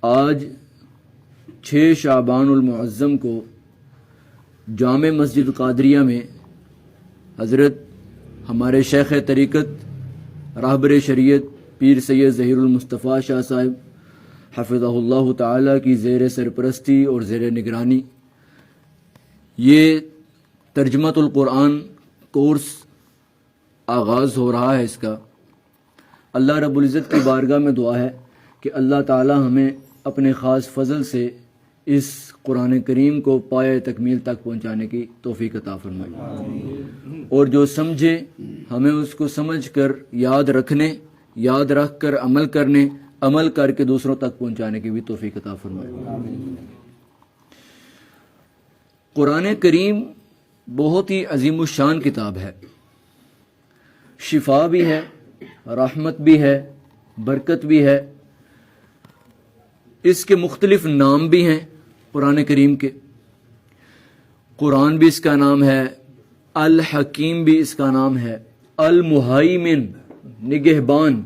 آج 6 شعبان المعظم کو جامع مسجد قادریہ میں حضرت ہمارے شیخ طریقت راہبر شریعت پیر سید ظہیر المصطفیٰ شاہ صاحب حفظہ اللہ تعالیٰ کی زیر سرپرستی اور زیر نگرانی یہ ترجمۃ القرآن کورس آغاز ہو رہا ہے۔ اس کا اللہ رب العزت کی بارگاہ میں دعا ہے کہ اللہ تعالی ہمیں اپنے خاص فضل سے اس قرآن کریم کو پایہ تکمیل تک پہنچانے کی توفیق عطا فرمائے، اور جو سمجھے ہمیں اس کو سمجھ کر یاد رکھنے، یاد رکھ کر عمل کرنے، عمل کر کے دوسروں تک پہنچانے کی بھی توفیق عطا فرمائے۔ قرآن کریم بہت ہی عظیم الشان کتاب ہے، شفا بھی ہے، رحمت بھی ہے، برکت بھی ہے۔ اس کے مختلف نام بھی ہیں قرآن کریم کے۔ قرآن بھی اس کا نام ہے، الحکیم بھی اس کا نام ہے، المہیمن نگہبان،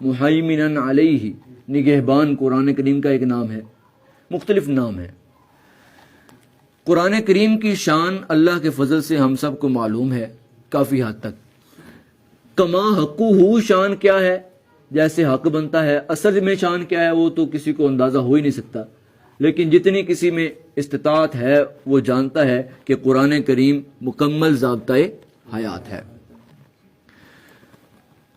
مہیمنن علیہ نگہبان قرآن کریم کا ایک نام ہے، مختلف نام ہے۔ قرآن کریم کی شان اللہ کے فضل سے ہم سب کو معلوم ہے کافی حد تک۔ کما حقہ شان کیا ہے، جیسے حق بنتا ہے، اصل میں شان کیا ہے وہ تو کسی کو اندازہ ہو ہی نہیں سکتا، لیکن جتنی کسی میں استطاعت ہے وہ جانتا ہے کہ قرآن کریم مکمل ضابطۂ حیات ہے۔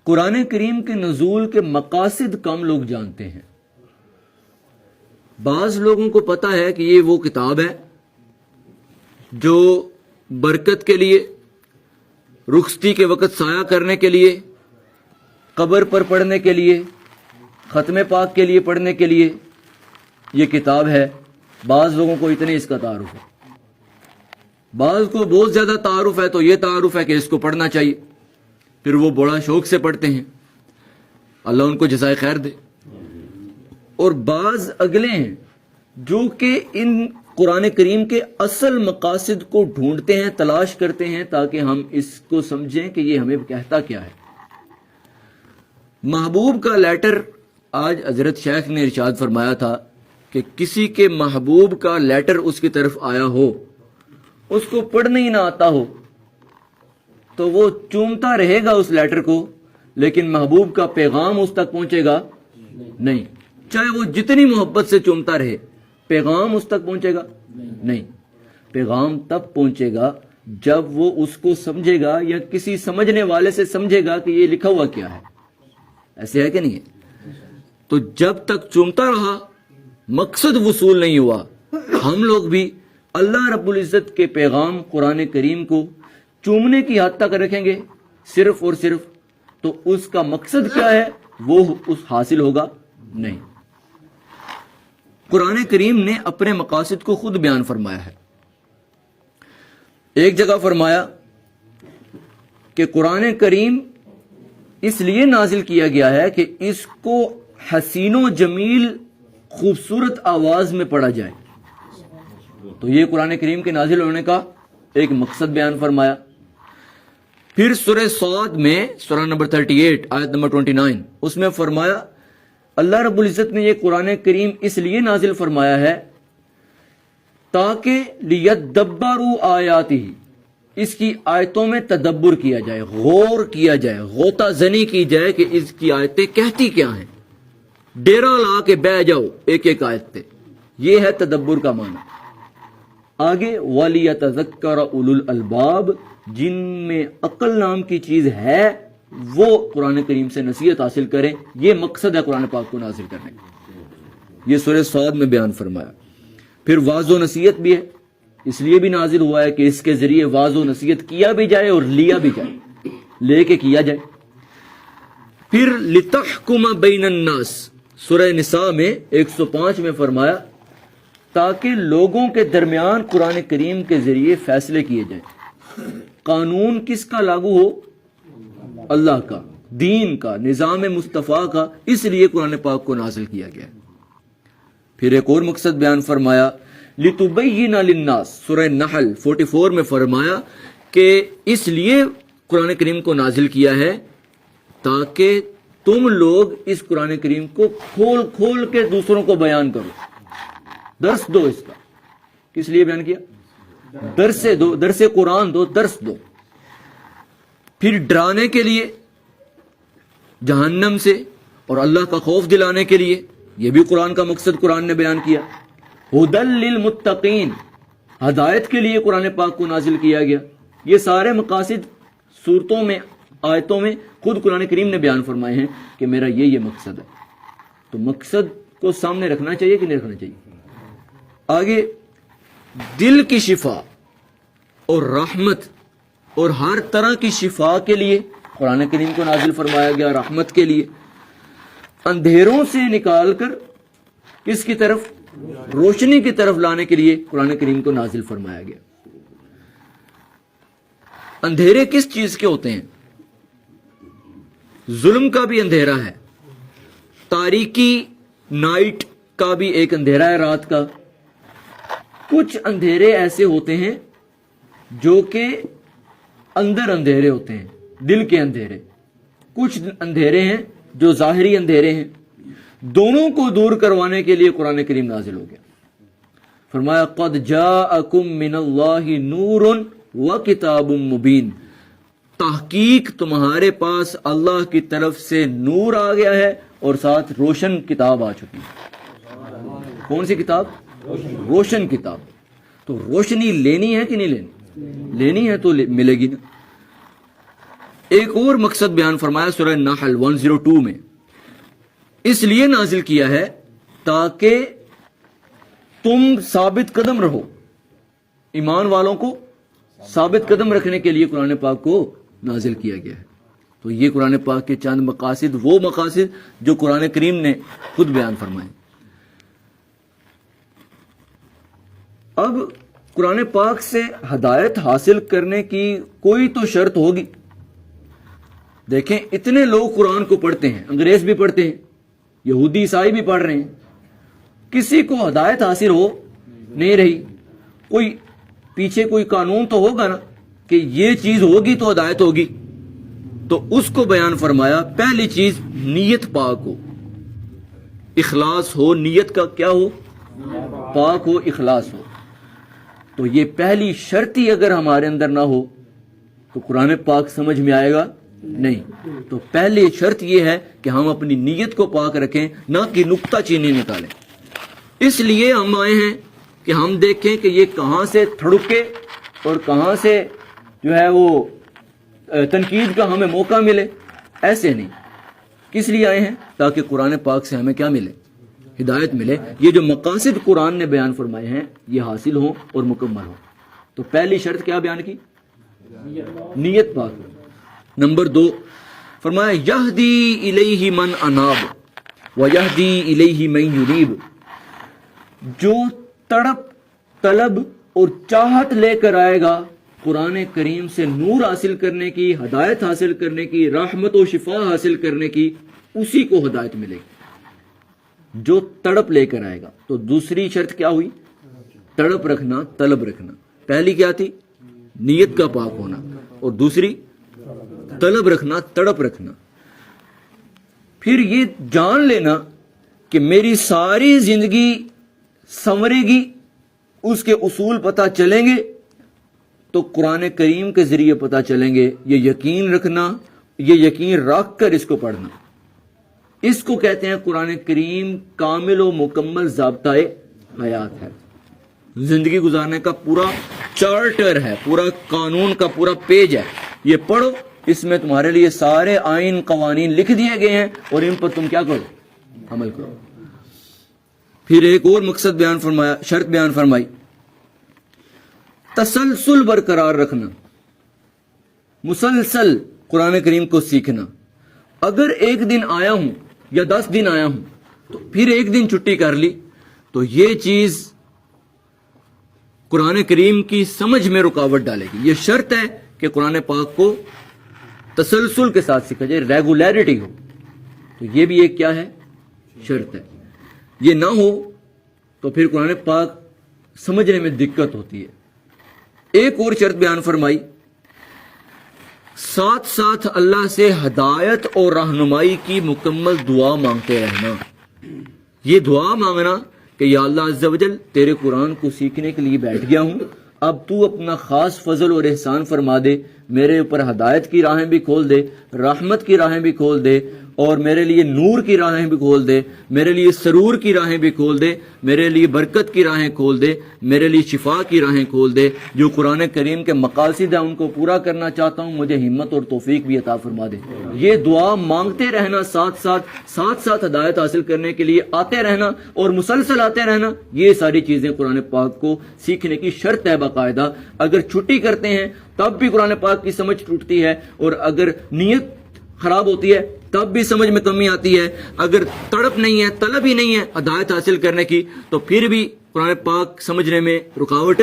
قرآن کریم کے نزول کے مقاصد کم لوگ جانتے ہیں۔ بعض لوگوں کو پتہ ہے کہ یہ وہ کتاب ہے جو برکت کے لیے، رخصتی کے وقت سایہ کرنے کے لیے، قبر پر پڑھنے کے لیے، ختم پاک کے لیے پڑھنے کے لیے یہ کتاب ہے۔ بعض لوگوں کو اتنے اس کا تعارف ہے، بعض کو بہت زیادہ تعارف ہے، تو یہ تعارف ہے کہ اس کو پڑھنا چاہیے، پھر وہ بڑا شوق سے پڑھتے ہیں، اللہ ان کو جزائے خیر دے۔ اور بعض اگلے ہیں جو کہ ان قرآن کریم کے اصل مقاصد کو ڈھونڈتے ہیں، تلاش کرتے ہیں، تاکہ ہم اس کو سمجھیں کہ یہ ہمیں کہتا کیا ہے۔ محبوب کا لیٹر، آج حضرت شیخ نے ارشاد فرمایا تھا کہ کسی کے محبوب کا لیٹر اس کی طرف آیا ہو، اس کو پڑھنا ہی نہ آتا ہو، تو وہ چومتا رہے گا اس لیٹر کو، لیکن محبوب کا پیغام اس تک پہنچے گا نہیں، چاہے وہ جتنی محبت سے چومتا رہے، پیغام اس تک پہنچے گا نہیں۔ پیغام تب پہنچے گا جب وہ اس کو سمجھے گا، یا کسی سمجھنے والے سے سمجھے گا کہ یہ لکھا ہوا کیا ہے۔ ایسے ہے کہ نہیں ہے؟ تو جب تک چومتا رہا مقصد وصول نہیں ہوا۔ ہم لوگ بھی اللہ رب العزت کے پیغام قرآن کریم کو چومنے کی حد تک رکھیں گے صرف اور صرف، تو اس کا مقصد کیا ہے وہ اس حاصل ہوگا نہیں۔ قرآن کریم نے اپنے مقاصد کو خود بیان فرمایا ہے۔ ایک جگہ فرمایا کہ قرآن کریم اس لیے نازل کیا گیا ہے کہ اس کو حسین و جمیل خوبصورت آواز میں پڑھا جائے، تو یہ قرآن کریم کے نازل ہونے کا ایک مقصد بیان فرمایا۔ پھر سورہ صاد میں، سورہ نمبر 38 آیت نمبر 29، اس میں فرمایا اللہ رب العزت نے یہ قرآن کریم اس لیے نازل فرمایا ہے تاکہ لیدبروا آیاتہ، اس کی آیتوں میں تدبر کیا جائے، غور کیا جائے، غوطہ زنی کی جائے کہ اس کی آیتیں کہتی کیا ہیں، ڈیرا لا کے بہ جاؤ ایک ایک آیت پہ، یہ ہے تدبر کا معنی۔ آگے وَلِيَتَذَكَّرَ أُولُو الْأَلْبَابِ، جن میں عقل نام کی چیز ہے وہ قرآن کریم سے نصیحت حاصل کریں، یہ مقصد ہے قرآن پاک کو نازل کرنے کا۔ یہ سورہ صاد میں بیان فرمایا۔ پھر واعظ و نصیحت بھی ہے، اس لیے بھی نازل ہوا ہے کہ اس کے ذریعے واعظ و نصیحت کیا بھی جائے اور لیا بھی جائے، لے کے کیا جائے۔ پھر لِتَحْكُمَ بَيْنَ النَّاسِ، سورہ نساء میں 105 میں فرمایا تاکہ لوگوں کے درمیان قرآن کریم کے ذریعے فیصلے کیے جائیں۔ قانون کس کا لاگو ہو؟ اللہ کا، دین کا، نظام مصطفیٰ کا، اس لیے قرآن پاک کو نازل کیا گیا ہے۔ پھر ایک اور مقصد بیان فرمایا لِتُبَيِّنَ لِلنَّاسِ، سورہ نحل 44 میں فرمایا کہ اس لیے قرآن کریم کو نازل کیا ہے تاکہ تم لوگ اس قرآن کریم کو کھول کھول کے دوسروں کو بیان کرو، درس دو اس کا۔ کس لیے بیان کیا؟ درس دو، درس قرآن دو، درس دو۔ پھر ڈرانے کے لیے جہنم سے اور اللہ کا خوف دلانے کے لیے، یہ بھی قرآن کا مقصد قرآن نے بیان کیا۔ ہدی للمتقین، ہدایت کے لیے قرآن پاک کو نازل کیا گیا۔ یہ سارے مقاصد صورتوں میں، آیتوں میں خود قرآن کریم نے بیان فرمائے ہیں کہ میرا یہ مقصد ہے۔ تو مقصد کو سامنے رکھنا چاہیے کہ نہیں رکھنا چاہیے؟ آگے دل کی شفا اور رحمت اور ہر طرح کی شفا کے لیے قرآن کریم کو نازل فرمایا گیا، رحمت کے لیے۔ اندھیروں سے نکال کر کس کی طرف؟ روشنی کی طرف لانے کے لیے قرآن کریم کو نازل فرمایا گیا۔ اندھیرے کس چیز کے ہوتے ہیں؟ ظلم کا بھی اندھیرا ہے، تاریکی نائٹ کا بھی ایک اندھیرا ہے، رات کا۔ کچھ اندھیرے ایسے ہوتے ہیں جو کہ اندر اندھیرے ہوتے ہیں، دل کے اندھیرے۔ کچھ اندھیرے ہیں جو ظاہری اندھیرے ہیں۔ دونوں کو دور کروانے کے لیے قرآن کریم نازل ہو گیا۔ فرمایا قد جاءکم من اللہ نور وکتاب مبین، تحقیق تمہارے پاس اللہ کی طرف سے نور آ گیا ہے اور ساتھ روشن کتاب آ چکی ہے۔ کون سی کتاب؟ روشن کتاب۔ تو روشنی لینی ہے کہ نہیں لینی؟ لینی ہے تو ملے گی نا۔ ایک اور مقصد بیان فرمایا سورہ نحل 102 میں، اس لیے نازل کیا ہے تاکہ تم ثابت قدم رہو۔ ایمان والوں کو ثابت قدم رکھنے کے لیے قرآن پاک کو نازل کیا گیا ہے۔ تو یہ قرآن پاک کے چند مقاصد، وہ مقاصد جو قرآن کریم نے خود بیان فرمائے۔ اب قرآن پاک سے ہدایت حاصل کرنے کی کوئی تو شرط ہوگی۔ دیکھیں اتنے لوگ قرآن کو پڑھتے ہیں، انگریز بھی پڑھتے ہیں، یہودی عیسائی بھی پڑھ رہے ہیں، کسی کو ہدایت حاصل ہو نہیں رہی۔ کوئی پیچھے کوئی قانون تو ہوگا نا کہ یہ چیز ہوگی تو ہدایت ہوگی۔ تو اس کو بیان فرمایا، پہلی چیز نیت پاک ہو، اخلاص ہو، نیت کا کیا ہو؟ پاک ہو، اخلاص ہو۔ تو یہ پہلی شرط ہی اگر ہمارے اندر نہ ہو تو قرآن پاک سمجھ میں آئے گا نہیں۔ تو پہلی شرط یہ ہے کہ ہم اپنی نیت کو پاک رکھیں، نہ کہ نکتہ چینی نکالیں۔ اس لیے ہم آئے ہیں کہ ہم دیکھیں کہ یہ کہاں سے تھڑکے اور کہاں سے جو ہے وہ تنقید کا ہمیں موقع ملے، ایسے نہیں۔ کس لیے آئے ہیں؟ تاکہ قرآن پاک سے ہمیں کیا ملے؟ ہدایت ملے۔ یہ جو مقاصد قرآن نے بیان فرمائے ہیں یہ حاصل ہوں اور مکمل ہوں۔ تو پہلی شرط کیا بیان کی؟ نیت پاک ہو۔ نمبر 2 فرمایا یہدی الیہ من اناب ویہدی الیہ من ینیب، جو تڑپ، طلب اور چاہت لے کر آئے گا قرآن کریم سے نور حاصل کرنے کی، ہدایت حاصل کرنے کی، رحمت و شفا حاصل کرنے کی، اسی کو ہدایت ملے گی جو تڑپ لے کر آئے گا۔ تو دوسری شرط کیا ہوئی؟ تڑپ رکھنا، طلب رکھنا۔ پہلی کیا تھی؟ نیت کا پاک ہونا، اور دوسری طلب رکھنا، تڑپ رکھنا۔ پھر یہ جان لینا کہ میری ساری زندگی سنورے گی، اس کے اصول پتہ چلیں گے تو قرآن کریم کے ذریعے پتہ چلیں گے۔ یہ یقین رکھنا، یہ یقین رکھ کر اس کو پڑھنا، اس کو کہتے ہیں قرآن کریم کامل و مکمل ضابطۂ حیات ہے۔ زندگی گزارنے کا پورا چارٹر ہے، پورا قانون کا پورا پیج ہے۔ یہ پڑھو، اس میں تمہارے لیے سارے آئین قوانین لکھ دیے گئے ہیں اور ان پر تم کیا کرو؟ عمل کرو۔ پھر ایک اور مقصد بیان فرمایا، شرط بیان فرمائی، تسلسل برقرار رکھنا، مسلسل قرآن کریم کو سیکھنا۔ اگر ایک دن آیا ہوں یا 10 دن آیا ہوں تو پھر ایک دن چھٹی کر لی تو یہ چیز قرآن کریم کی سمجھ میں رکاوٹ ڈالے گی۔ یہ شرط ہے کہ قرآن پاک کو تسلسل کے ساتھ سیکھا جائے، ریگولیرٹی ہو۔ تو یہ بھی ایک کیا ہے؟ شرط ہے۔ یہ نہ ہو تو پھر قرآن پاک سمجھنے میں دقت ہوتی ہے۔ ایک اور شرط بیان فرمائی، ساتھ ساتھ اللہ سے ہدایت اور رہنمائی کی مکمل دعا مانگتے رہنا. یہ دعا مانگنا کہ یا اللہ عز و جل تیرے قرآن کو سیکھنے کے لیے بیٹھ گیا ہوں, اب تو اپنا خاص فضل اور احسان فرما دے, میرے اوپر ہدایت کی راہیں بھی کھول دے, رحمت کی راہیں بھی کھول دے, اور میرے لیے نور کی راہیں بھی کھول دے, میرے لیے سرور کی راہیں بھی کھول دے, میرے لیے برکت کی راہیں کھول دے, میرے لیے شفا کی راہیں کھول دے. جو قرآن کریم کے مقاصد ہیں ان کو پورا کرنا چاہتا ہوں, مجھے ہمت اور توفیق بھی عطا فرما دے. یہ دعا مانگتے رہنا, ساتھ ساتھ ہدایت حاصل کرنے کے لیے آتے رہنا اور مسلسل آتے رہنا, یہ ساری چیزیں قرآن پاک کو سیکھنے کی شرط ہے باقاعدہ. اگر چھٹی کرتے ہیں تب بھی قرآن پاک کی سمجھ ٹوٹتی ہے, اور اگر نیت خراب ہوتی ہے تب بھی سمجھ میں کمی آتی ہے. اگر تڑپ نہیں ہے, طلب ہی نہیں ہے ہدایت حاصل کرنے کی, تو پھر بھی قرآن پاک سمجھنے میں رکاوٹ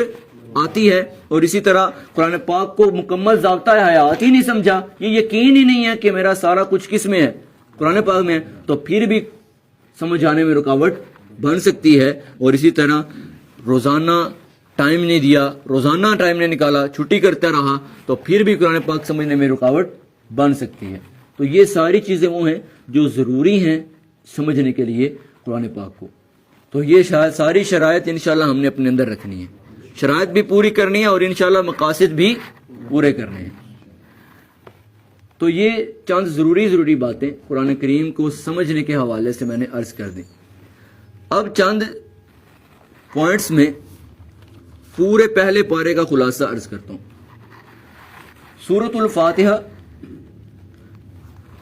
آتی ہے. اور اسی طرح قرآن پاک کو مکمل ضابطہ حیات ہی نہیں سمجھا, یہ یقین ہی نہیں ہے کہ میرا سارا کچھ کس میں ہے, قرآن پاک میں ہے, تو پھر بھی سمجھ آنے میں رکاوٹ بن سکتی ہے. اور اسی طرح روزانہ ٹائم نہیں دیا, روزانہ ٹائم نہیں نکالا, چھٹی کرتا رہا, تو پھر بھی قرآن پاک سمجھنے میں رکاوٹ بن سکتی ہے. تو یہ ساری چیزیں وہ ہیں جو ضروری ہیں سمجھنے کے لیے قرآن پاک کو. تو یہ ساری شرائط انشاءاللہ ہم نے اپنے اندر رکھنی ہے, شرائط بھی پوری کرنی ہے اور انشاءاللہ مقاصد بھی پورے کرنے ہیں. تو یہ چند ضروری باتیں قرآن کریم کو سمجھنے کے حوالے سے میں نے عرض کر دی. اب چند پوائنٹس میں پورے پہلے پارے کا خلاصہ عرض کرتا ہوں. سورۃ الفاتحہ,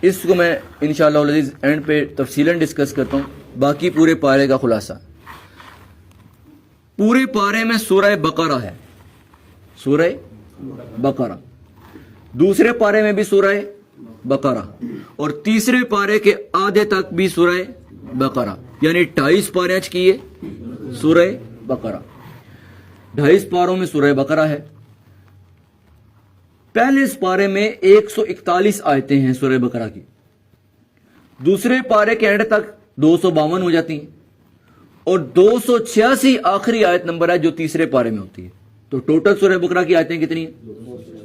اس کو میں انشاءاللہ العزیز اینڈ پہ تفصیلاً ڈسکس کرتا ہوں. باقی پورے پارے کا خلاصہ, پورے پارے میں سورہ بقرہ ہے, سورہ بقرہ, دوسرے پارے میں بھی سورہ بقرہ, اور تیسرے پارے کے آدھے تک بھی سورہ بقرہ, یعنی 28 پارے کیے سورہ بقرہ. 28 پاروں میں سورہ بقرہ ہے. پہلے اس پارے میں 141 آیتیں ہیں سورہ بقرہ کی, دوسرے پارے کے اینڈ تک 252 ہو جاتی ہیں, اور 286 آخری آیت نمبر ہے جو تیسرے پارے میں ہوتی ہے. تو ٹوٹل سورہ بقرہ کی آیتیں کتنی ہیں؟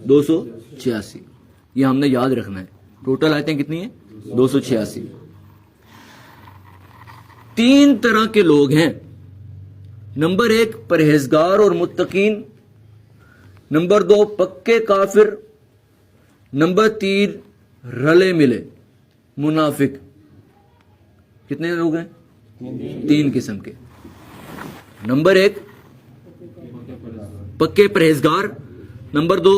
286. یہ ہم نے یاد رکھنا ہے, ٹوٹل آیتیں کتنی ہیں؟ 286. 3 طرح کے لوگ ہیں. نمبر 1 پرہیزگار اور متقین, نمبر 2 پکے کافر, نمبر 3 رلے ملے منافق. کتنے لوگ ہیں؟ 3 قسم کے. نمبر 1 پکے پرہیزگار, نمبر 2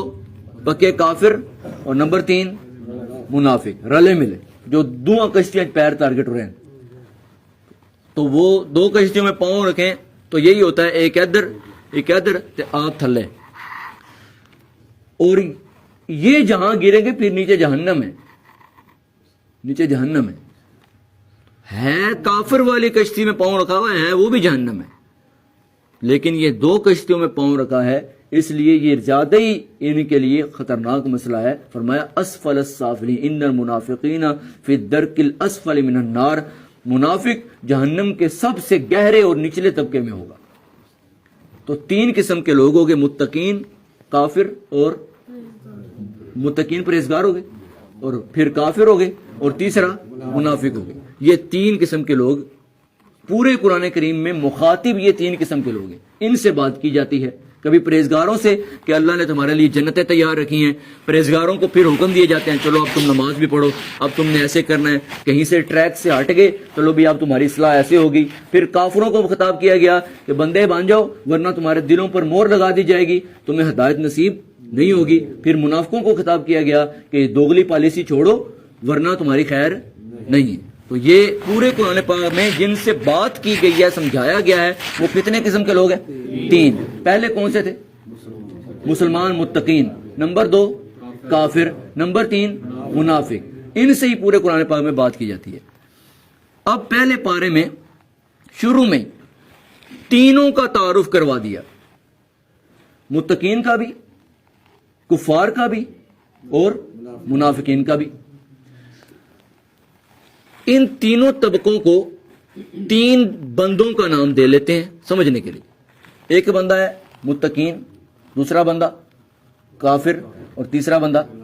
پکے کافر, اور نمبر 3 منافق, رلے ملے, جو دو کشتیاں پیر ٹارگٹ ہو رہے ہیں. تو وہ 2 کشتیوں میں پاؤں رکھیں تو یہی ہوتا ہے, ایک ادھر تے آپ تھلے, اور یہ جہاں گریں گے پھر نیچے جہنم ہے, نیچے جہنم ہے. کافر والی کشتی میں پاؤں رکھا ہوا ہے, وہ بھی جہنم ہے, لیکن یہ 2 کشتیوں میں پاؤں رکھا ہے, اس لیے یہ زیادہ ہی ان کے لیے خطرناک مسئلہ ہے. فرمایا اسفل السافلین ان المنافقین فی الدرک الاسفل من النار, منافق جہنم کے سب سے گہرے اور نچلے طبقے میں ہوگا. تو 3 قسم کے لوگ ہو گئے, متقین, کافر, اور متقین پرہیزگار ہو گئے, اور پھر کافر ہو گئے, اور تیسرا منافق ہو گئے. یہ 3 قسم کے لوگ پورے قرآن کریم میں مخاطب یہ 3 قسم کے لوگ ہیں. ان سے بات کی جاتی ہے, کبھی پرہیزگاروں سے کہ اللہ نے تمہارے لیے جنتیں تیار رکھی ہیں, پرہیزگاروں کو پھر حکم دیے جاتے ہیں چلو اب تم نماز بھی پڑھو, اب تم نے ایسے کرنا ہے, کہیں سے ٹریک سے ہٹ گئے چلو بھی اب تمہاری اصلاح ایسے ہوگی. پھر کافروں کو خطاب کیا گیا کہ بندے بن جاؤ ورنہ تمہارے دلوں پر مہر لگا دی جائے گی, تمہیں ہدایت نصیب نہیں ہوگی. پھر منافقوں کو خطاب کیا گیا کہ دوگلی پالیسی چھوڑو ورنہ تمہاری خیر نہیں ہے. تو یہ پورے قرآن پاک میں جن سے بات کی گئی ہے, سمجھایا گیا ہے, وہ کتنے قسم کے لوگ ہیں؟ 3. پہلے کون سے تھے؟ مسلمان متقین, نمبر 2 کافر, نمبر 3 منافق. ان سے ہی پورے قرآن پاک میں بات کی جاتی ہے. اب پہلے پارے میں شروع میں تینوں کا تعارف کروا دیا, متقین کا بھی, کفار کا بھی, اور منافقین کا بھی. ان تینوں طبقوں کو 3 بندوں کا نام دے لیتے ہیں سمجھنے کے لیے. ایک بندہ ہے متقین, دوسرا بندہ کافر, اور تیسرا بندہ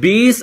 20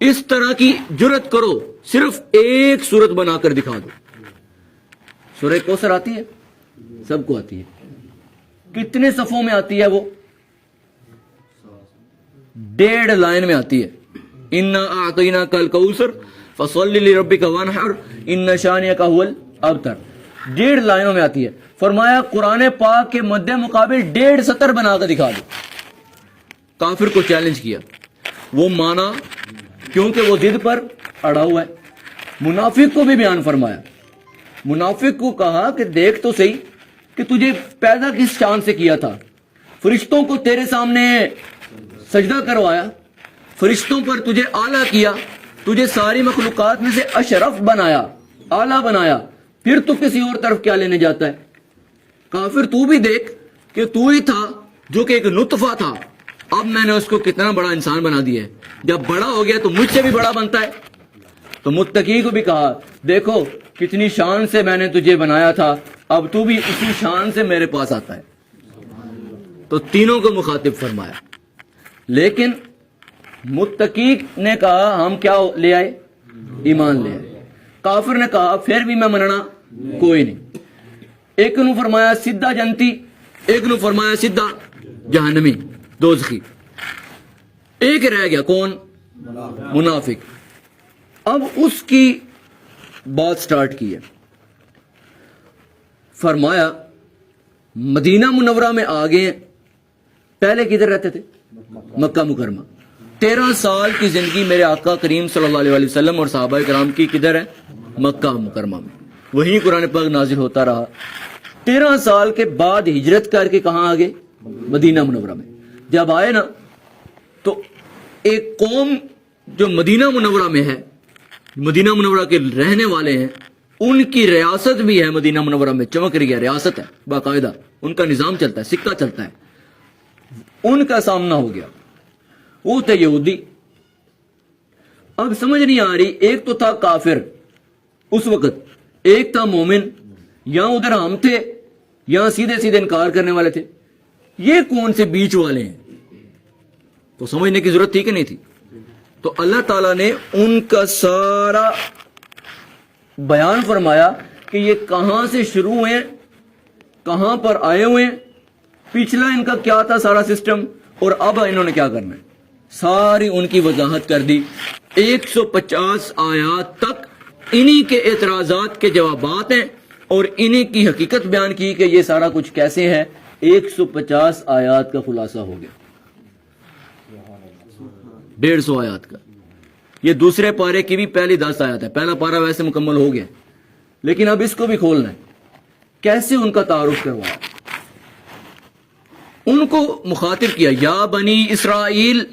اس طرح کی جرت کرو، صرف ایک صورت بنا کر دکھا دو۔ سورہ کوثر آتی ہے، سب کو آتی ہے، کتنے صفوں میں آتی ہے وہ؟ 1.5 لائن میں آتی ہے، انا اعطیناک الکوثر فصل لربک وانحر ان شانئک هو الابتر، 1.5 لائنوں میں آتی ہے۔ فرمایا قرآن پاک کے مد مقابل 1.5 سطر بنا کر دکھا دو۔ کافر کو چیلنج کیا، وہ مانا کیونکہ وہ ضد پر اڑا ہوا ہے۔ منافق کو بھی بیان فرمایا، منافق کو کہا کہ دیکھ تو صحیح کہ تجھے پیدا کس شان سے کیا تھا، فرشتوں کو تیرے سامنے سجدہ کروایا، فرشتوں پر تجھے اعلیٰ کیا، تجھے ساری مخلوقات میں سے اشرف بنایا، اعلیٰ بنایا، پھر تو کسی اور طرف کیا لینے جاتا ہے؟ کافر تو بھی دیکھ کہ تو ہی تھا جو کہ ایک نطفہ تھا، اب میں نے اس کو کتنا بڑا انسان بنا دیا ہے، جب بڑا ہو گیا تو مجھ سے بھی بڑا بنتا ہے۔ تو متقی کو بھی کہا دیکھو کتنی شان سے میں نے تجھے بنایا تھا، اب تو بھی اسی شان سے میرے پاس آتا ہے۔ تو تینوں کو مخاطب فرمایا، لیکن متقی نے کہا ہم کیا لے آئے؟ ایمان لے آئے۔ کافر نے کہا پھر بھی میں مننا کوئی نہیں۔ ایک نے فرمایا سیدھا جنتی، ایک نے فرمایا سیدھا جہنمی دوزخی، ایک رہ گیا کون؟ منافق۔ اب اس کی بات سٹارٹ کی ہے، فرمایا مدینہ منورہ میں آ گئے، پہلے کدھر رہتے تھے؟ مکہ مکرمہ۔ 13 سال کی زندگی میرے آقا کریم صلی اللہ علیہ وسلم اور صحابہ کرام کی کدھر ہے؟ مکہ مکرمہ میں، وہیں قرآن پاک نازل ہوتا رہا۔ 13 سال کے بعد ہجرت کر کے کہاں آگے؟ مدینہ منورہ میں۔ جب آئے نا تو ایک قوم جو مدینہ منورہ میں ہے، مدینہ منورہ کے رہنے والے ہیں، ان کی ریاست بھی ہے مدینہ منورہ میں، چمک رہی ہے، ریاست ہے باقاعدہ، ان کا نظام چلتا ہے، سکہ چلتا ہے۔ ان کا سامنا ہو گیا، وہ تھے یہودی۔ اب سمجھ نہیں آ رہی، ایک تو تھا کافر اس وقت، ایک تھا مومن، یا ادھر ہم تھے یا سیدھے سیدھے انکار کرنے والے تھے، یہ کون سے بیچ والے ہیں؟ تو سمجھنے کی ضرورت تھی کہ نہیں تھی؟ تو اللہ تعالیٰ نے ان کا سارا بیان فرمایا کہ یہ کہاں سے شروع ہوئے، کہاں پر آئے ہوئے، پچھلا ان کا کیا تھا سارا سسٹم، اور اب انہوں نے کیا کرنا ہے، ساری ان کی وضاحت کر دی۔ 150 آیات تک انہی کے اعتراضات کے جوابات ہیں، اور انہی کی حقیقت بیان کی کہ یہ سارا کچھ کیسے ہے۔ 150 آیات کا خلاصہ ہو گیا، 150 آیات کا۔ یہ دوسرے پارے کی بھی پہلی 10 آیات ہے، پہلا پارا ویسے مکمل ہو گیا، لیکن اب اس کو بھی کھولنا ہے۔ کیسے ان کا تعارف کروایا؟ ان کو مخاطب کیا، یا بنی اسرائیل،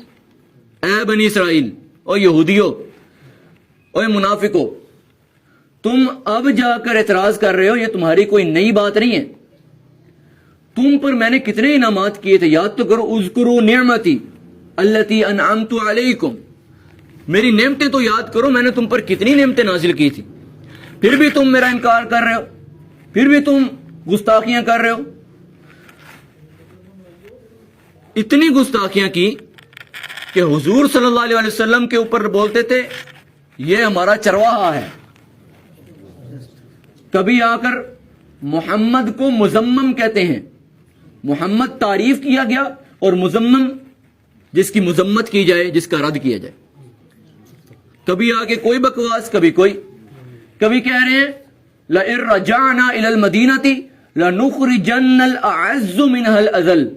اے بنی اسرائیل، او یہودیو، او منافقو، تم اب جا کر اعتراض کر رہے ہو، یہ تمہاری کوئی نئی بات نہیں ہے، تم پر میں نے کتنے انعامات کیے تھے، یاد تو کرو، اذکروا نعمتی التی انعمت علیکم، میری نعمتیں تو یاد کرو، میں نے تم پر کتنی نعمتیں نازل کی تھی، پھر بھی تم میرا انکار کر رہے ہو، پھر بھی تم گستاخیاں کر رہے ہو۔ اتنی گستاخیاں کی کہ حضور صلی اللہ علیہ وسلم کے اوپر بولتے تھے یہ ہمارا چرواہا ہے۔ کبھی آ کر محمد کو مذمم کہتے ہیں، محمد تعریف کیا گیا، اور مذمم جس کی مذمت کی جائے، جس کا رد کیا جائے۔ کبھی آگے کوئی بکواس، کبھی کوئی، کبھی کہہ رہے ہیں لئن رجعنا الى المدینہ لنخرجن الاعز منها الاذل،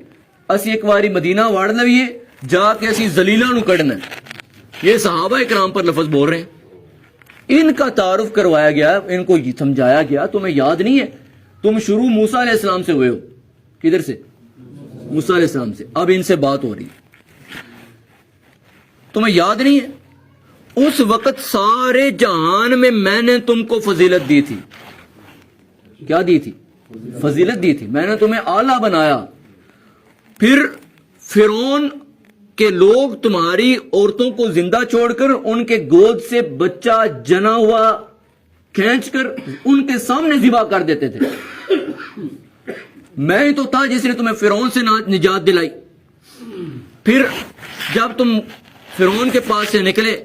اسی ایک باری مدینہ واڑ لویے، جا کے اسی ذلیلاں نو کڈنا۔ یہ صحابہ اکرام پر لفظ بول رہے ہیں۔ ان کا تعارف کروایا گیا، ان کو سمجھایا گیا، تمہیں یاد نہیں ہے تم شروع موسیٰ علیہ السلام سے ہوئے ہو، کدھر سے؟ موسیٰ علیہ السلام سے، اب ان سے بات ہو رہی ہے، تمہیں یاد نہیں ہے اس وقت سارے جہان میں میں نے تم کو فضیلت دی تھی، کیا دی تھی؟ فضیلت دی تھی، میں نے تمہیں اعلیٰ بنایا، پھر فرعون کہ لوگ تمہاری عورتوں کو زندہ چھوڑ کر ان کے گود سے بچہ جنا ہوا کھینچ کر ان کے سامنے ذبح کر دیتے تھے۔ میں ہی تو تھا جس نے تمہیں فرعون سے نجات دلائی۔ پھر جب تم فرعون کے پاس سے نکلے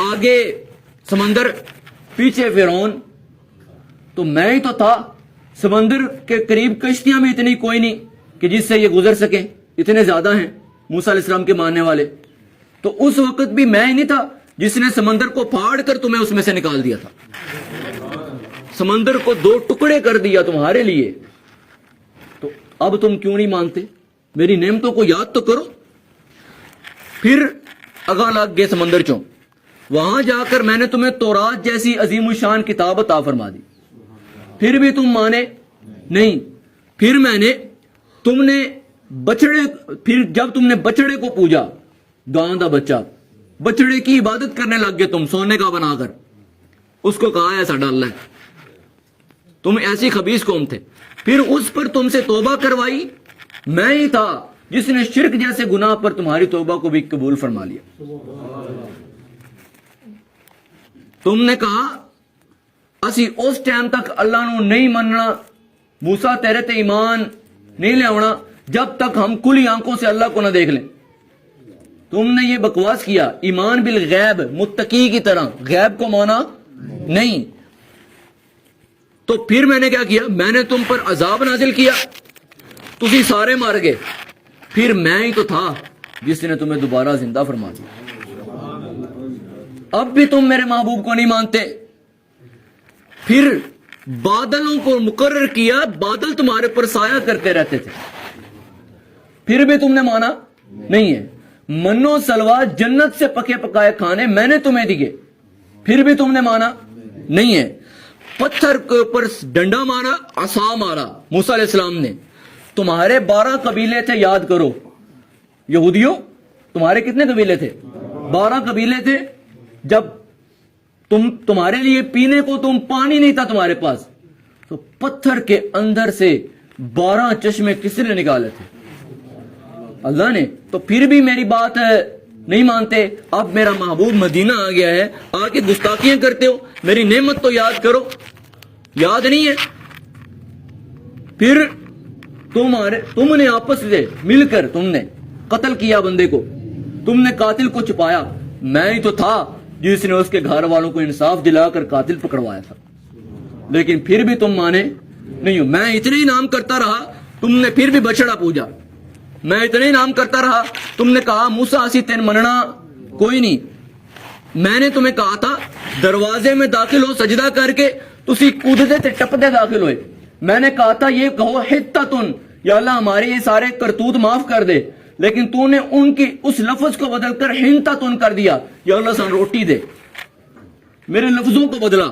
آگے سمندر، پیچھے فرعون، تو میں ہی تو تھا، سمندر کے قریب کشتیاں بھی اتنی کوئی نہیں کہ جس سے یہ گزر سکیں، اتنے زیادہ ہیں موسیٰ علیہ السلام کے ماننے والے، تو اس وقت بھی میں ہی نہیں تھا جس نے سمندر کو پھاڑ کر تمہیں اس میں سے نکال دیا تھا، سمندر کو 2 ٹکڑے کر دیا تمہارے لیے، تو اب تم کیوں نہیں مانتے؟ میری نعمتوں کو یاد تو کرو۔ پھر اگاں لگ گئے سمندر چوں، وہاں جا کر میں نے تمہیں تورات جیسی عظیم الشان کتاب عطا فرما دی، پھر بھی تم مانے نہیں۔ پھر میں نے پھر جب تم نے بچڑے کو پوجا، گاں دا بچہ، بچڑے کی عبادت کرنے لگ گئے تم، سونے کا بنا کر، اس کو کہا ہے ساڈا اللہ ہے، تم ایسی خبیث قوم تھے۔ پھر اس پر تم سے توبہ کروائی، میں ہی تھا جس نے شرک جیسے گناہ پر تمہاری توبہ کو بھی قبول فرما لیا۔ تم نے کہا اسی اس ٹائم تک اللہ نو نہیں مننا، موسیٰ تیرے تے ایمان نہیں لے آنا جب تک ہم کھلی آنکھوں سے اللہ کو نہ دیکھ لیں۔ تم نے یہ بکواس کیا، ایمان بالغیب، متقی کی طرح، غیب کو مانا نہیں۔ تو پھر میں نے کیا کیا؟ میں نے تم پر عذاب نازل کیا، تسی سارے مر گئے، پھر میں ہی تو تھا جس نے تمہیں دوبارہ زندہ فرما دیا۔ اب بھی تم میرے محبوب کو نہیں مانتے۔ پھر بادلوں کو مقرر کیا، بادل تمہارے پر سایہ کرتے رہتے تھے، پھر بھی تم نے مانا نہیں ہے۔ منو سلوا، جنت سے پکے پکائے کھانے میں نے تمہیں دیے، پھر بھی تم نے مانا نہیں ہے۔ پتھر کے اوپر ڈنڈا مارا، عصا مارا موسیٰ علیہ السلام نے۔ تمہارے 12 قبیلے تھے، یاد کرو یہودیوں، تمہارے کتنے قبیلے تھے؟ 12 قبیلے تھے۔ جب تمہارے لیے پینے کو پانی نہیں تھا تمہارے پاس، تو پتھر کے اندر سے 12 چشمے کس نے نکالے تھے؟ اللہ نے۔ تو پھر بھی میری بات نہیں مانتے۔ اب میرا محبوب مدینہ آ گیا ہے، آ کے گستاخیاں کرتے ہو، میری نعمت تو یاد کرو، یاد نہیں ہے۔ پھر تم نے آپس سے مل کر تم نے قتل کیا بندے کو، تم نے قاتل کو چھپایا، میں ہی تو تھا جس نے اس کے گھر والوں کو انصاف دلا کر قاتل پکڑوایا تھا، لیکن پھر بھی تم مانے نہیں ہو۔ میں اتنے ہی نام کرتا رہا، تم نے پھر بھی بچڑا پوجا، میں اتنے ہی نام کرتا رہا، تم نے کہا موسیٰ اسی تین مننا کوئی نہیں۔ میں نے تمہیں کہا تھا دروازے میں داخل ہو سجدہ کر کے، تسی کودتے تے ٹپتے داخل ہوئے۔ میں نے کہا تھا یہ کہو حتتن، یا اللہ ہمارے یہ سارے کرتوت معاف کر دے، لیکن تو نے ان کی اس لفظ کو بدل کر حنتتن کر دیا، یا اللہ سان روٹی دے۔ میرے لفظوں کو بدلا،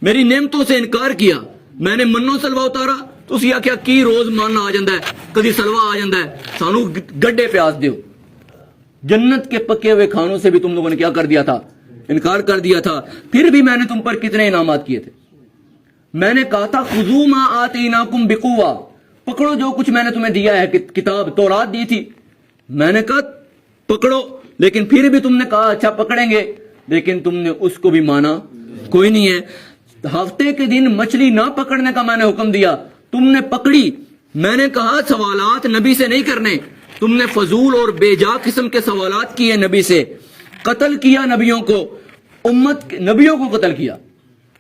میری نعمتوں سے انکار کیا۔ میں نے منو سلوا اتارا، تسی آکھیا کی روز ماننا آ جاندہ ہے، کدی سلوا آ جاندہ ہے، سانو گڈے پیاس دیو۔ جنت کے پکے ہوئے کھانوں سے بھی تم لوگوں نے کیا کر دیا تھا؟ انکار کر دیا تھا۔ پھر بھی میں نے تم پر کتنے انعامات کیے تھے۔ میں نے کہا تھا خذوا ما آتیناکم بقوہ، پکڑو جو کچھ میں نے تمہیں دیا ہے، کتاب تورات دی تھی، میں نے کہا پکڑو، لیکن پھر بھی تم نے کہا اچھا پکڑیں گے، لیکن تم نے اس کو بھی مانا کوئی نہیں ہے۔ ہفتے کے دن مچھلی نہ پکڑنے کا میں نے حکم دیا، تم نے پکڑی۔ میں نے کہا سوالات نبی سے نہیں کرنے، تم نے فضول اور بے جا قسم کے سوالات کیے نبی سے، قتل کیا نبیوں کو، نبیوں کو قتل کیا،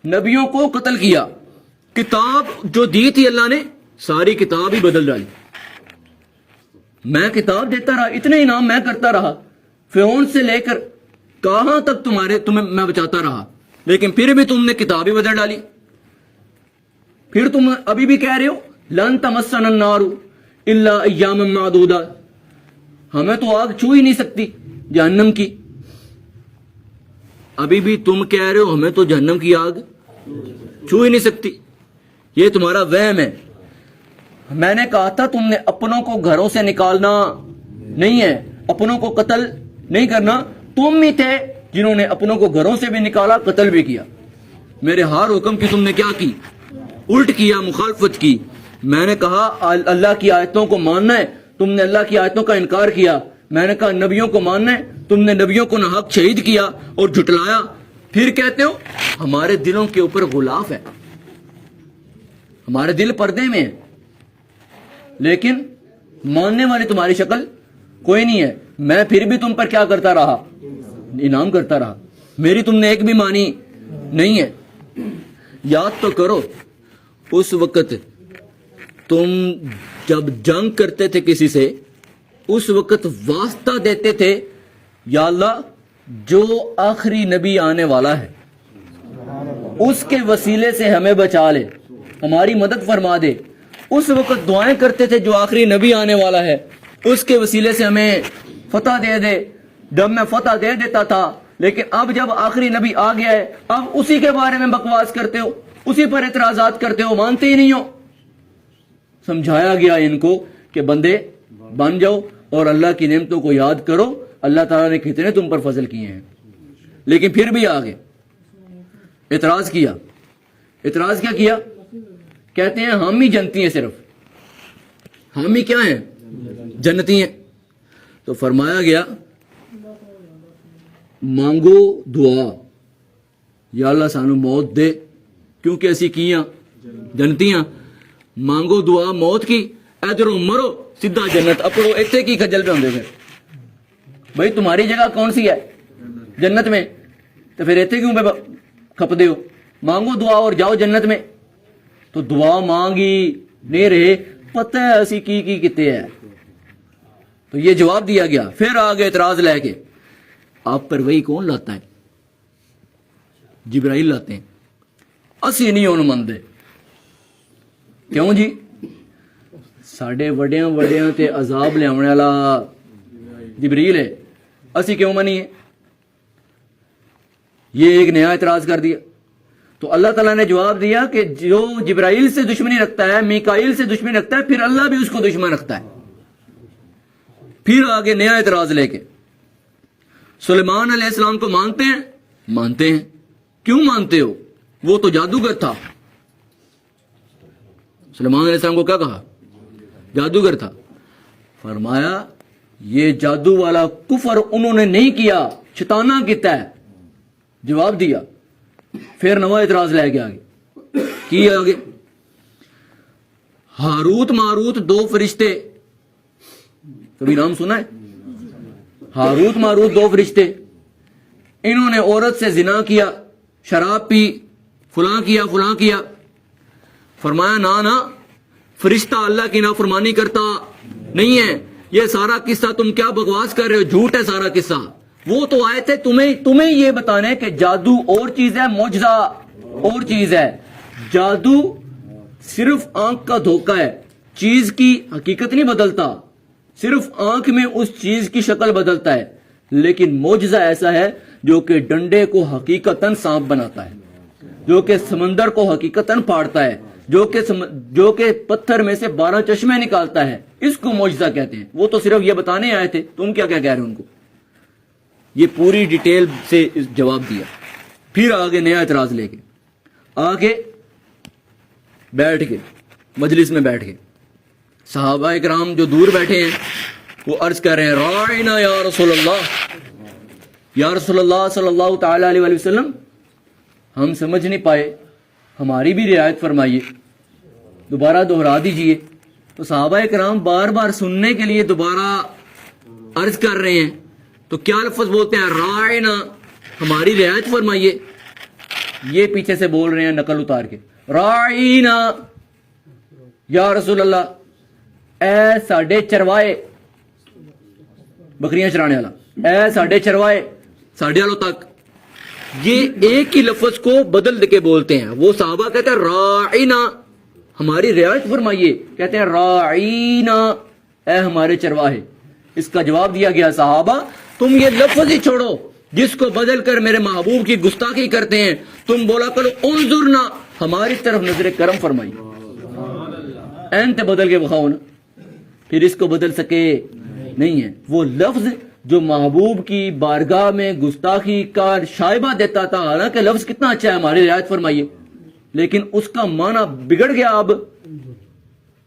نبیوں کو قتل کیا۔ کتاب جو دی تھی اللہ نے، ساری کتاب ہی بدل ڈالی۔ میں کتاب دیتا رہا، اتنے انعام میں کرتا رہا، فرعون سے لے کر کہاں تک تمہیں میں بچاتا رہا، لیکن پھر بھی تم نے کتاب ہی بدل ڈالی۔ پھر تم ابھی بھی کہہ رہے ہو لن تمسنا النار الا ایاما معدودہ، ہمیں تو آگ چھو ہی نہیں سکتی جہنم کی۔ ابھی بھی تم کہہ رہے ہو ہمیں تو جہنم کی آگ چھو ہی نہیں سکتی، یہ تمہارا وہم ہے۔ میں نے کہا تھا تم نے اپنوں کو گھروں سے نکالنا نہیں ہے، اپنوں کو قتل نہیں کرنا، تم ہی تھے جنہوں نے اپنوں کو گھروں سے بھی نکالا، قتل بھی کیا۔ میرے ہر حکم کی تم نے کیا کی؟ الٹ کیا، مخالفت کی۔ میں نے کہا اللہ کی آیتوں کو ماننا ہے، تم نے اللہ کی آیتوں کا انکار کیا۔ میں نے کہا نبیوں کو ماننا ہے، تم نے نبیوں کو ناحق شہید کیا اور جھٹلایا۔ پھر کہتے ہو ہمارے دلوں کے اوپر غلاف ہے، ہمارے دل پردے میں ہے، لیکن ماننے والی تمہاری شکل کوئی نہیں ہے۔ میں پھر بھی تم پر کیا کرتا رہا؟ انعام کرتا رہا۔ میری تم نے ایک بھی مانی نہیں ہے. یاد تو کرو اس وقت تم جب جنگ کرتے تھے کسی سے, اس وقت واسطہ دیتے تھے, یا اللہ جو آخری نبی آنے والا ہے اس کے وسیلے سے ہمیں بچا لے, ہماری مدد فرما دے. اس وقت دعائیں کرتے تھے جو آخری نبی آنے والا ہے اس کے وسیلے سے ہمیں فتح دے دے. جب میں فتح دے دیتا تھا, لیکن اب جب آخری نبی آ گیا ہے اب اسی کے بارے میں بکواس کرتے ہو, اسی پر اعتراضات کرتے ہو, مانتے ہی نہیں ہو. سمجھایا گیا ان کو کہ بندے بن جاؤ اور اللہ کی نعمتوں کو یاد کرو, اللہ تعالیٰ نے کتنے تم پر فضل کیے ہیں. لیکن پھر بھی آگے اعتراض کیا. اعتراض کیا کیا؟ کہتے ہیں ہم ہی جنتی ہیں, صرف ہم ہی کیا ہیں؟ جنتی ہیں. تو فرمایا گیا مانگو دعا, یا اللہ سانو موت دے کیونکہ اسی کیاں جنتیاں. مانگو دعا موت کی, ادھروں مرو سیدھا جنت. اپڑو ایتھے کی خجل پہ ہوندے پھر بھائی تمہاری جگہ کون سی ہے جنت میں, تو پھر ایتھے کیوں پہ کھپ دے ہو. مانگو دعا اور جاؤ جنت میں. تو دعا مانگی نہیں رہے, پتہ ہے اسی کی کتے ہے. تو یہ جواب دیا گیا. پھر آگے اعتراض لے کے آپ پر وہی کون لاتا ہے؟ جبرائیل لاتے ہیں. اسی نہیں ہون مندے. کیوں جی؟ ساڈے وڈیاں وڈیاں تے عذاب لے آنے والا جبریل ہے, اسی کیوں منی ہے؟ یہ ایک نیا اعتراض کر دیا. تو اللہ تعالیٰ نے جواب دیا کہ جو جبرائیل سے دشمنی رکھتا ہے, میکائیل سے دشمنی رکھتا ہے, پھر اللہ بھی اس کو دشمن رکھتا ہے. پھر آگے نیا اعتراض لے کے سلیمان علیہ السلام کو مانتے ہیں؟ مانتے ہیں. کیوں مانتے ہو؟ وہ تو جادوگر تھا. سلیمان علیہ السلام کو کیا کہا؟ جادوگر تھا. فرمایا یہ جادو والا کفر انہوں نے نہیں کیا, شیطانہ کیتا ہے. جواب دیا. پھر نوا اعتراض لے کے آگے کی آگے ہاروت ماروت دو فرشتے, کبھی نام سنا ہے؟ ہاروت ماروت دو فرشتے, انہوں نے عورت سے زنا کیا, شراب پی, فلاں کیا. فرمایا نا فرشتہ اللہ کی نافرمانی کرتا نہیں ہے. یہ سارا قصہ تم کیا بکواس کر رہے ہو, جھوٹ ہے سارا قصہ. وہ تو آئے تھے تمہیں یہ بتانے کہ جادو اور چیز ہے, معجزہ اور چیز ہے. جادو صرف آنکھ کا دھوکہ ہے, چیز کی حقیقت نہیں بدلتا, صرف آنکھ میں اس چیز کی شکل بدلتا ہے. لیکن معجزہ ایسا ہے جو کہ ڈنڈے کو حقیقتاً سانپ بناتا ہے, جو کہ سمندر کو حقیقتاً پھاڑتا ہے, جو کہ پتھر میں سے 12 چشمے نکالتا ہے. اس کو معجزہ کہتے ہیں. وہ تو صرف یہ بتانے آئے تھے, تم کیا کہہ رہے ہیں ان کو. یہ پوری ڈیٹیل سے جواب دیا. پھر آگے نیا اعتراض لے کے آگے بیٹھ کے مجلس میں بیٹھ کے صحابہ کرام جو دور بیٹھے ہیں وہ عرض کر رہے ہیں رائنا یا رسول اللہ صلی اللہ تعالی علیہ وسلم, ہم سمجھ نہیں پائے, ہماری بھی رعایت فرمائیے, دوبارہ دہرا دیجئے. تو صحابہ کرام بار بار سننے کے لیے دوبارہ عرض کر رہے ہیں. تو کیا لفظ بولتے ہیں؟ رائنا, ہماری رعایت فرمائیے. یہ پیچھے سے بول رہے ہیں نقل اتار کے, رائنا یا رسول اللہ, اے ساڈے چروائے, بکریاں چرانے والا, اے ساڈے چروائے, ساڈے والوں تک. یہ ایک ہی لفظ کو بدل کے بولتے ہیں. وہ صحابہ کہتے ہیں رائنا, ہماری رعایت فرمائیے, کہتے ہیں رائنا, اے ہمارے چرواہے. اس کا جواب دیا گیا صحابہ تم یہ لفظ ہی چھوڑو جس کو بدل کر میرے محبوب کی گستاخی کرتے ہیں, تم بولا کرو انظرنا, ہماری طرف نظر کرم فرمائی. اینت بدل کے بخاؤ نا, پھر اس کو بدل سکے نہیں ہے. وہ لفظ جو محبوب کی بارگاہ میں گستاخی کا شائبہ دیتا تھا, حالانکہ لفظ کتنا اچھا ہے, ہماری رعایت فرمائیے, لیکن اس کا معنی بگڑ گیا. اب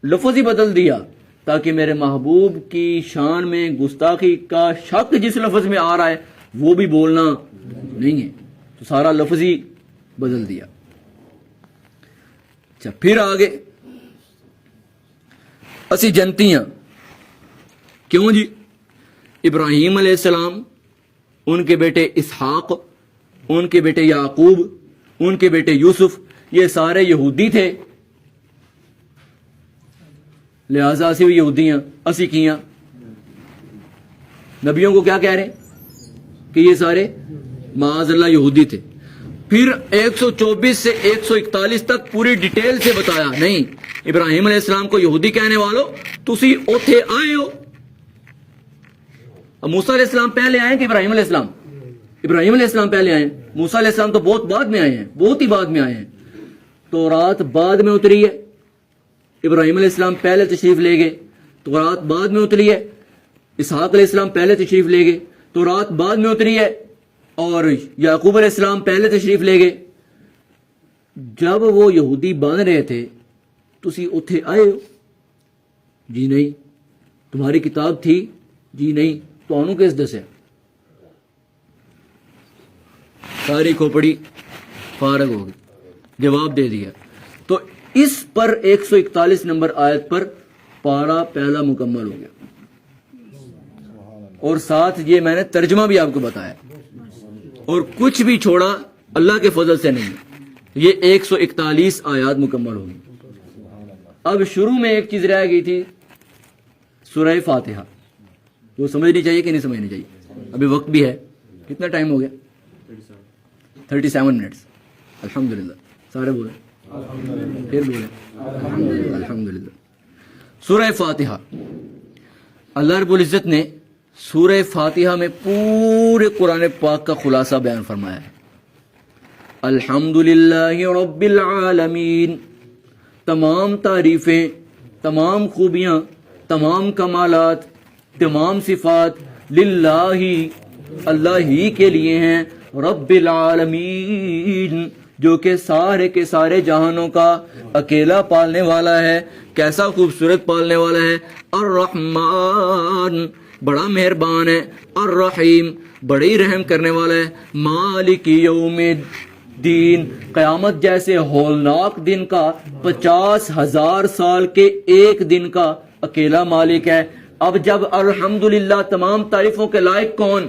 لفظ ہی بدل دیا تاکہ میرے محبوب کی شان میں گستاخی کا شک جس لفظ میں آ رہا ہے وہ بھی بولنا نہیں ہے. تو سارا لفظ ہی بدل دیا. اچھا پھر آگے اسی جنتیاں کیوں جی؟ ابراہیم علیہ السلام, ان کے بیٹے اسحاق, ان کے بیٹے یعقوب، ان کے بیٹے یوسف، یہ سارے یہودی تھے، لہذا اسی بھی یہودیاں اسی کیاں. نبیوں کو کیا کہہ رہے ہیں کہ یہ سارے معاذ اللہ یہودی تھے. پھر 124 سے 141 تک پوری ڈیٹیل سے بتایا نہیں ابراہیم علیہ السلام کو یہودی کہنے والوں تسی اوتھے آئے ہو. اب موسیٰ علیہ السلام پہلے آئے کہ ابراہیم علیہ السلام؟ ابراہیم علیہ السلام پہلے آئے ہیں. موسیٰ علیہ السلام تو بہت بعد میں آئے ہیں، بہت ہی بعد میں آئے ہیں. تورات بعد میں اتری ہے، ابراہیم علیہ السلام پہلے تشریف لے گئے. تورات بعد میں اتری ہے. اسحاق علیہ السلام پہلے تشریف لے گئے، تورات بعد میں اتری ہے. اور یعقوب علیہ السلام پہلے تشریف لے گئے. جب وہ یہودی بن رہے تھے تسی اتھے آئے ہو؟ جی نہیں. تمہاری کتاب تھی؟ جی نہیں. تو انہوں کس دسے؟ ساری کھوپڑی فارغ ہو گئی، جواب دے دیا. تو اس پر 141 نمبر آیت پر پارا پہلا مکمل ہو گیا. اور ساتھ یہ میں نے ترجمہ بھی آپ کو بتایا، اور کچھ بھی چھوڑا اللہ کے فضل سے نہیں. یہ 141 آیات مکمل ہوگی. اب شروع میں ایک چیز رہ گئی تھی، سورہ فاتحہ. وہ سمجھنی چاہیے کہ نہیں سمجھنی چاہیے؟ ابھی وقت بھی ہے. کتنا ٹائم ہو گیا؟ 37 منٹس. الحمدللہ. سارے بولے، پھر بولے الحمدللہ. سورہ فاتحہ، اللہ رب العزت نے سورہ فاتحہ میں پورے قرآن پاک کا خلاصہ بیان فرمایا ہے. الحمدللہ رب العالمین. تمام تعریفیں، تمام خوبیاں، تمام کمالات، تمام صفات للہ اللہ ہی کے لیے ہیں. رب العالمین، جو کہ سارے کے سارے جہانوں کا اکیلا پالنے والا ہے. کیسا خوبصورت پالنے والا ہے. الرحمن، بڑا مہربان ہے. الرحیم، بڑی رحم کرنے والا ہے. مالک یوم الدین، قیامت جیسے ہولناک دن کا 50,000 سال کے ایک دن کا اکیلا مالک ہے. اب جب الحمدللہ تمام تعریفوں کے لائق کون؟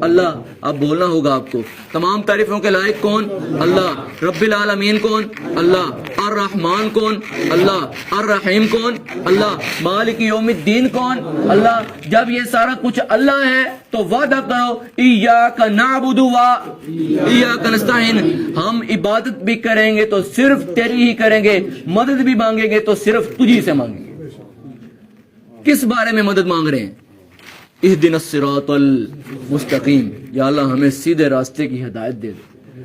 اللہ. اب بولنا ہوگا آپ کو. تمام تعریفوں کے لائق کون؟ اللہ. رب العالمین کون؟ اللہ. الرحمن کون؟ اللہ. الرحیم کون؟ اللہ. مالک یوم الدین کون؟ اللہ. جب یہ سارا کچھ اللہ ہے تو وعدہ کرو ایاک نعبد و ایاک نستعین، ہم عبادت بھی کریں گے تو صرف تیری ہی کریں گے، مدد بھی مانگیں گے تو صرف تجھی سے مانگیں گے. کس بارے میں مدد مانگ رہے ہیں؟ اہدنا الصراط المستقیم. یا اللہ ہمیں سیدھے راستے کی ہدایت دے دے،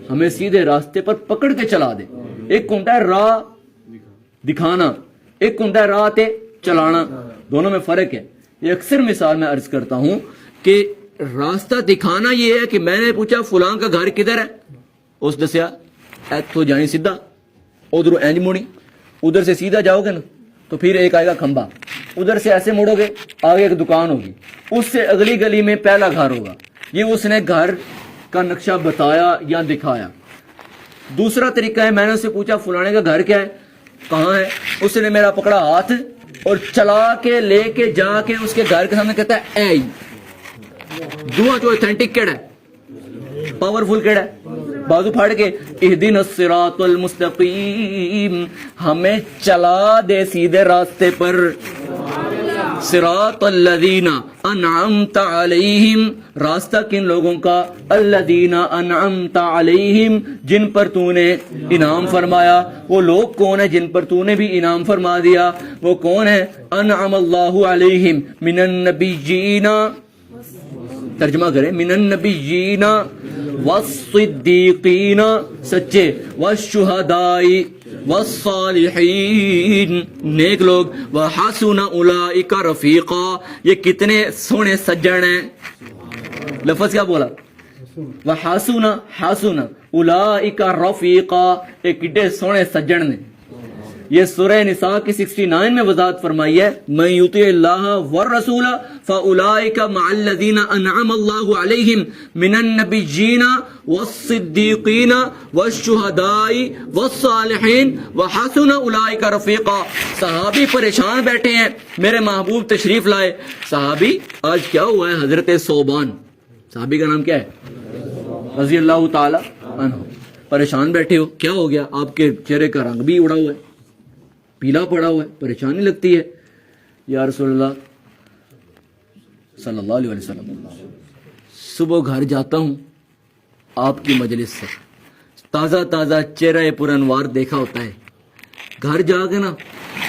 ہمیں سیدھے راستے پر پکڑ کے چلا دے. ایک ہوتا ہے راہ دکھانا، ایک ہوتا ہے راہ تے چلانا. دونوں میں فرق ہے. یہ اکثر مثال میں عرض کرتا ہوں کہ راستہ دکھانا یہ ہے کہ میں نے پوچھا فلاں کا گھر کدھر ہے، اس دسیا ایتھوں جانی سیدھا، ادھر اینج مڑی، ادھر سے سیدھا جاؤ گے نا تو پھر ایک آئے گا کھمبا، ادھر سے ایسے مڑو گے آگے ایک دکان ہوگی، اس سے اگلی گلی میں پہلا گھر ہوگا. یہ اس نے گھر کا نقشہ بتایا یا دکھایا. دوسرا طریقہ ہے میں نے اس سے پوچھا فلانے کا گھر کیا ہے، کہاں ہے، اس نے میرا پکڑا ہاتھ اور چلا کے لے کے جا کے اس کے گھر کے سامنے کہتا ہے اے دعا جو ایتھینٹک کیڑا ہے، پاورفل کیڑا ہے، بازو پھاڑ کے اہدنا الصراط المستقیم، ہمیں چلا دے سیدھے راستے پر. صراط الذین انعمت علیہم، راستہ کن لوگوں کا؟ الذین انعمت علیہم، جن پر تو نے انعام فرمایا. وہ لوگ کون ہیں جن پر تو نے بھی انعام فرما دیا؟ وہ کون ہے؟ انعم اللہ علیہم من النبیین، ترجمہ کریں، من النبیین والصدیقین، سچے، والشہداء والصالحین، نیک لوگ، وحسن اولئک رفیقا، یہ کتنے سونے سجن ہیں. لفظ کیا بولا؟ وحسن، حسن اولئک رفیقا، یہ کتنے سونے سجن نے. یہ سورہ نساء کی 69 میں وضاحت فرمائی ہے، من یطع اللہ والرسول فاولئک مع الذین انعم اللہ علیہم من النبیین والصدیقین والشہداء والصالحین وحسن اولئک رفیقا. صحابی پریشان بیٹھے ہیں، میرے محبوب تشریف لائے. صحابی آج کیا ہوا ہے؟ حضرت ثوبان، صحابی کا نام کیا ہے؟ رضی اللہ تعالی عنہ. پریشان بیٹھے ہو, کیا ہو گیا؟ آپ کے چہرے کا رنگ بھی اڑا ہوا ہے, پیلا پڑا ہوا ہے, پریشانی لگتی ہے. یا رسول اللہ صلی اللہ علیہ وسلم, صبح گھر جاتا ہوں آپ کی مجلس سے, تازہ تازہ چہرہ پر انوار دیکھا ہوتا ہے. گھر جا کے نا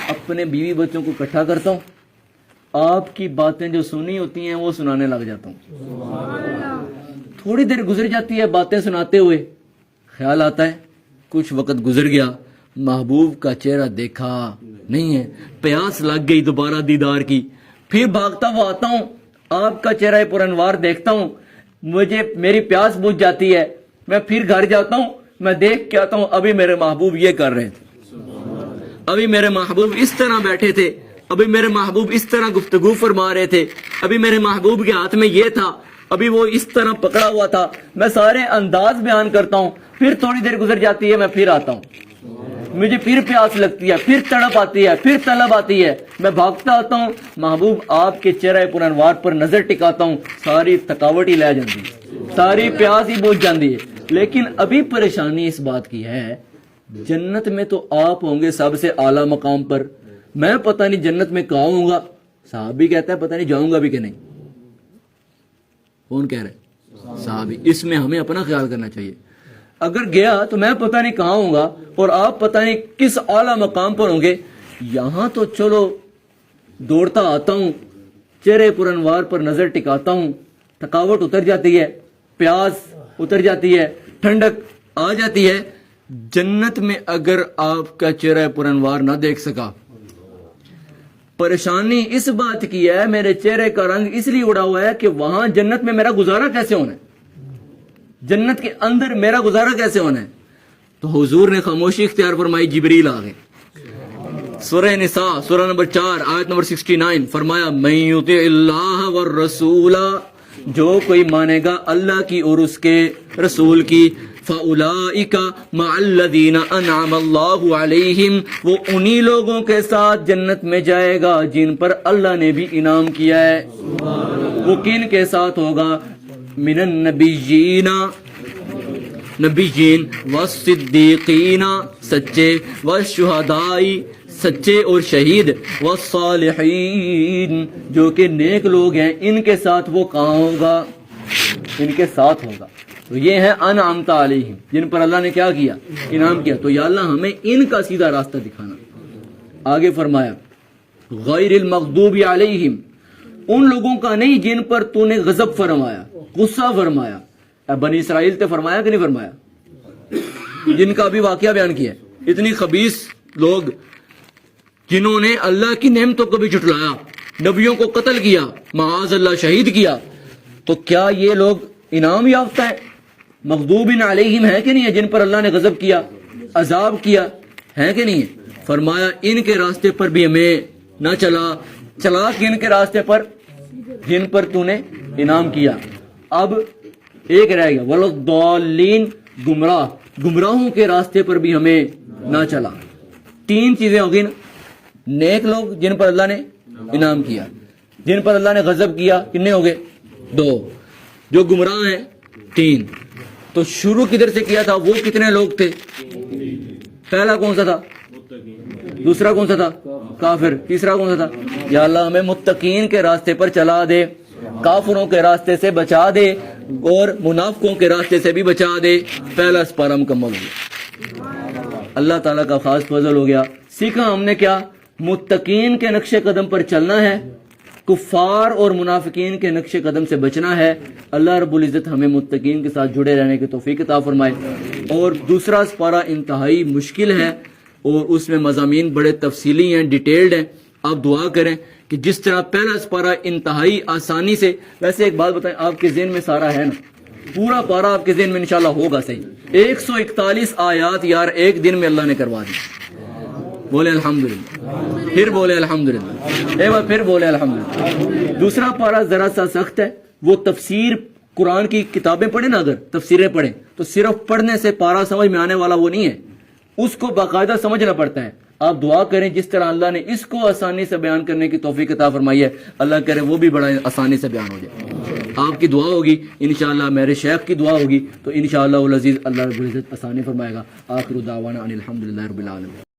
اپنے بیوی بچوں کو اکٹھا کرتا ہوں, آپ کی باتیں جو سنی ہوتی ہیں وہ سنانے لگ جاتا ہوں. تھوڑی دیر گزر جاتی ہے باتیں سناتے ہوئے, خیال آتا ہے کچھ وقت گزر گیا, محبوب کا چہرہ دیکھا نہیں ہے, پیاس لگ گئی دوبارہ دیدار کی. پھر بھاگتا ہوا آتا ہوں, آپ کا چہرہ پر انوار دیکھتا ہوں, مجھے میری پیاس بجھ جاتی ہے. میں پھر گھر جاتا ہوں, میں دیکھ کے آتا ہوں ابھی میرے محبوب یہ کر رہے تھے, ابھی میرے محبوب اس طرح بیٹھے تھے, ابھی میرے محبوب اس طرح گفتگو فرما رہے تھے, ابھی میرے محبوب کے ہاتھ میں یہ تھا, ابھی وہ اس طرح پکڑا ہوا تھا. میں سارے انداز بیان کرتا ہوں. پھر تھوڑی دیر گزر جاتی ہے, میں پھر آتا ہوں, مجھے پھر پیاس لگتی ہے, پھر تڑپ آتی ہے, پھر طلب آتی ہے. میں بھاگتا آتا ہوں, محبوب آپ کے چہرہ پر انوار پر نظر ٹکاتا ہوں, ساری تھکاوٹ ہی لے جاتی ہے, ساری پیاس ہی بجھ جاتی ہے. لیکن ابھی پریشانی اس بات کی ہے, جنت میں تو آپ ہوں گے سب سے اعلیٰ مقام پر, میں پتہ نہیں جنت میں کہاں ہوں گا. صحابی کہتا ہے پتہ نہیں جاؤں گا بھی کہ نہیں. کون کہہ رہے؟ صحابی. اس میں ہمیں اپنا خیال کرنا چاہیے. اگر گیا تو میں پتہ نہیں کہاں ہوں گا اور آپ پتہ نہیں کس اعلیٰ مقام پر ہوں گے. یہاں تو چلو دوڑتا آتا ہوں, چہرے پر انوار پر نظر ٹکاتا ہوں, تھکاوٹ اتر جاتی ہے, پیاس اتر جاتی ہے, ٹھنڈک آ جاتی ہے. جنت میں اگر آپ کا چہرہ پر انوار نہ دیکھ سکا, پریشانی اس بات کی ہے میرے چہرے کا رنگ اس لیے اڑا ہوا ہے کہ وہاں جنت میں میرا گزارا کیسے ہونا ہے, جنت کے اندر میرا گزارا کیسے ہونا ہے. تو حضور نے خاموشی اختیار فرمائی, جبریل آ گئے. سورہ نساء سورہ نمبر 4 آیت نمبر 69 فرمایا, من یطع اللہ والرسول, جو کوئی مانے گا اللہ کی اور اس کے رسول کی, فَأُولَئِكَ مَعَ الَّذِينَ أَنْعَمَ اللَّهُ عَلَيْهِمْ, وہ انہی لوگوں کے ساتھ جنت میں جائے گا جن پر اللہ نے بھی انعام کیا ہے. وہ کن کے ساتھ ہوگا؟ من النبیین, نبیین, والصدیقین, سچے, والشہداء, سچے اور شہید, والصالحین, جو کہ نیک لوگ ہیں, ان کے ساتھ وہ کہاں ہوگا؟ ان کے ساتھ ہوگا. تو یہ ہے انعمت علیہم, جن پر اللہ نے کیا کیا؟ انعام کیا. تو یا اللہ ہمیں ان کا سیدھا راستہ دکھانا. آگے فرمایا, غیر المغضوب علیہم, ان لوگوں کا نہیں جن پر تو نے غضب فرمایا, غصہ فرمایا. بنی اسرائیل تے فرمایا کہ نہیں فرمایا؟ جن کا ابھی واقعہ بیان کیا ہے, اتنی خبیث لوگ جنہوں نے اللہ کی نعمتوں کو بھی جھٹلایا, نبیوں کو قتل کیا, معاذ اللہ شہید کیا. تو کیا یہ لوگ انعام یافتہ ہیں؟ مغضوب علیہم ہے کہ نہیں ہے, جن پر اللہ نے غضب کیا, عذاب کیا, ہے کہ نہیں ہے؟ فرمایا ان کے راستے پر بھی ہمیں نہ چلا کہ ان کے راستے پر جن پر تو نے انعام کیا. اب ایک رہ گیا, والضالین, گمراہ, گمراہوں کے راستے پر بھی ہمیں نہ چلا. 3 چیزیں ہوگی نا, نیک لوگ جن پر اللہ نے انعام کیا, جن پر اللہ نے غضب کیا, کتنے ہو گئے؟ 2, جو گمراہ ہیں 3. تو شروع کدھر سے کیا تھا؟ وہ کتنے لوگ تھے؟ پہلا کون سا تھا؟ دوسرا کون سا تھا؟ کافر. تیسرا کون سا تھا؟ یا اللہ ہمیں متقین کے راستے پر چلا دے, کافروں کے راستے سے بچا دے, اور منافقوں کے راستے سے بھی بچا دے. پہلا سپارہ مکمل ہو گیا. اللہ تعالیٰ کا خاص فضل ہو گیا. سیکھا ہم نے کیا؟ متقین کے نقش قدم پر چلنا ہے, کفار اور منافقین کے نقش قدم سے بچنا ہے. اللہ رب العزت ہمیں متقین کے ساتھ جڑے رہنے کی توفیق عطا فرمائے. اور دوسرا سپارہ انتہائی مشکل ہے اور اس میں مضامین بڑے تفصیلی ہیں, ڈیٹیلڈ ہیں. آپ دعا کریں کہ جس طرح پہلا سپارہ انتہائی آسانی سے, ویسے ایک بات بتائیں, آپ کے ذہن میں سارا ہے نا؟ پورا پارا آپ کے ذہن میں انشاءاللہ ہوگا صحیح. 141 آیات یار ایک دن میں اللہ نے کروا دی. بولے الحمدللہ, پھر بولے الحمدللہ, ایک بار پھر بولے الحمدللہ. دوسرا پارا ذرا سا سخت ہے, وہ تفسیر قرآن کی کتابیں پڑھیں نا, اگر تفسیریں پڑھیں تو صرف پڑھنے سے پارا سمجھ میں آنے والا وہ نہیں ہے, اس کو باقاعدہ سمجھنا پڑتا ہے. آپ دعا کریں جس طرح اللہ نے اس کو آسانی سے بیان کرنے کی توفیق عطا فرمائی ہے، اللہ کرے وہ بھی بڑا آسانی سے بیان ہو جائے۔ آپ کی دعا ہوگی انشاءاللہ، میرے شیخ کی دعا ہوگی تو انشاءاللہ العزیز اللہ رب العزت آسانی فرمائے گا۔ آخر دعوانا ان الحمدللہ رب العالمین۔